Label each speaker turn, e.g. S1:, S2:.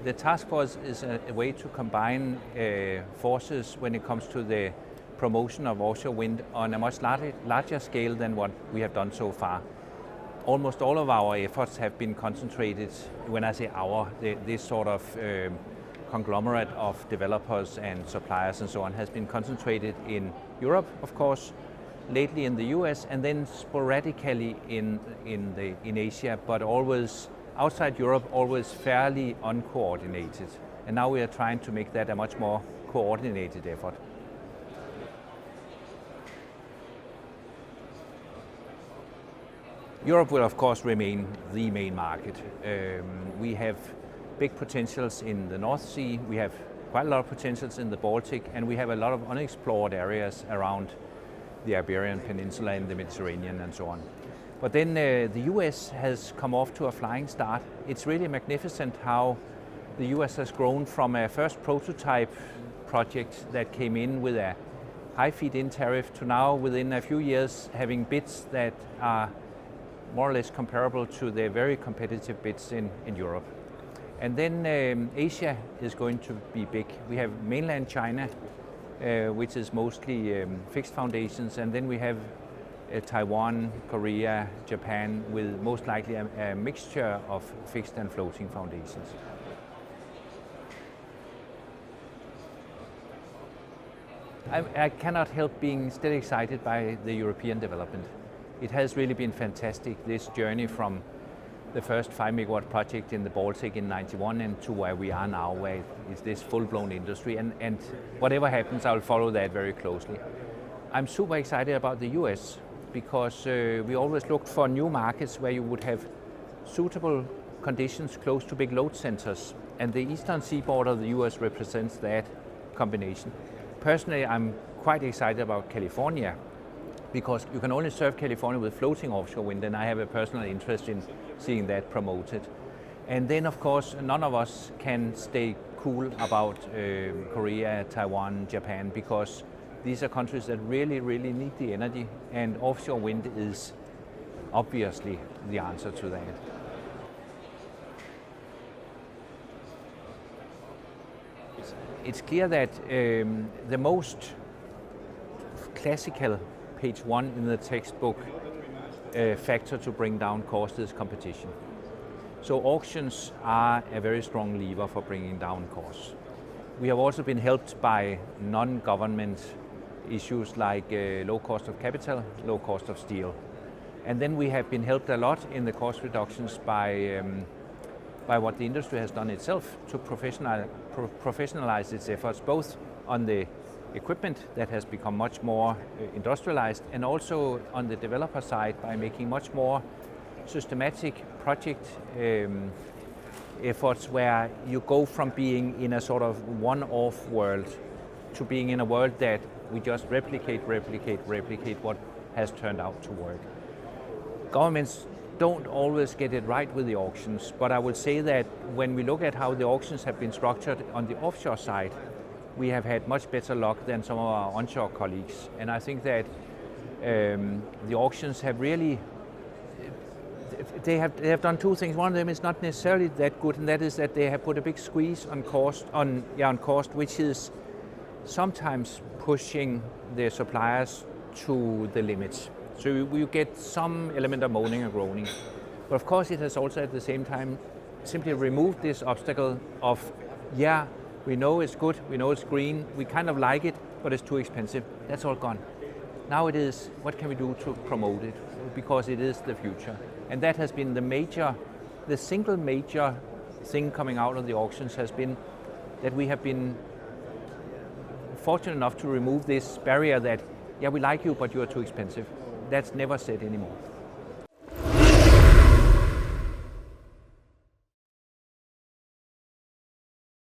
S1: the Taskforce is a way to combine forces when it comes to the promotion of offshore wind on a much larger scale than what we have done so far. Almost all of our efforts have been concentrated, when I say our, this sort of conglomerate of developers and suppliers and so on has been concentrated in Europe, of course, lately in the US, and then sporadically in Asia, but always outside Europe, always fairly uncoordinated. And now we are trying to make that a much more coordinated effort. Europe will of course remain the main market. We have big potentials in the North Sea, we have quite a lot of potentials in the Baltic, and we have a lot of unexplored areas around the Iberian Peninsula and the Mediterranean and so on. But then the US has come off to a flying start. It's really magnificent how the US has grown from a first prototype project that came in with a high feed-in tariff to now, within a few years, having bids that are more or less comparable to the very competitive bids in Europe. And then Asia is going to be big. We have mainland China, which is mostly fixed foundations, and then we have Taiwan, Korea, Japan, with most likely a mixture of fixed and floating foundations. I cannot help being still excited by the European development. It has really been fantastic, this journey from the first 5 megawatt project in the Baltic in '91 and to where we are now, where it's this full-blown industry. And whatever happens, I'll follow that very closely. I'm super excited about the US because we always looked for new markets where you would have suitable conditions close to big load centers. And the eastern seaboard of the US represents that combination. Personally, I'm quite excited about California, because you can only serve California with floating offshore wind, and I have a personal interest in seeing that promoted. And then of course none of us can stay cool about Korea, Taiwan, Japan, because these are countries that really need the energy, and offshore wind is obviously the answer to that. It's clear that the most classical page 1 in the textbook factor to bring down cost is competition. So auctions are a very strong lever for bringing down costs. We have also been helped by non-government issues like low cost of capital, low cost of steel. And then we have been helped a lot in the cost reductions by what the industry has done itself to professionalize its efforts, both on the equipment that has become much more industrialized, and also on the developer side by making much more systematic project efforts, where you go from being in a sort of one-off world to being in a world that we just replicate what has turned out to work. Governments don't always get it right with the auctions, but I would say that when we look at how the auctions have been structured on the offshore side, we have had much better luck than some of our onshore colleagues. And I think that the auctions have really, they have done two things. One of them is not necessarily that good, and that is that they have put a big squeeze on cost, which is sometimes pushing the suppliers to the limits. So you get some element of moaning and groaning. But of course it has also at the same time simply removed this obstacle of, yeah, we know it's good, we know it's green, we kind of like it, but it's too expensive. That's all gone. Now it is, what can we do to promote it? Because it is the future. And that has been the single major thing coming out of the auctions has been that we have been fortunate enough to remove this barrier that, yeah, we like you, but you are too expensive. That's never said anymore.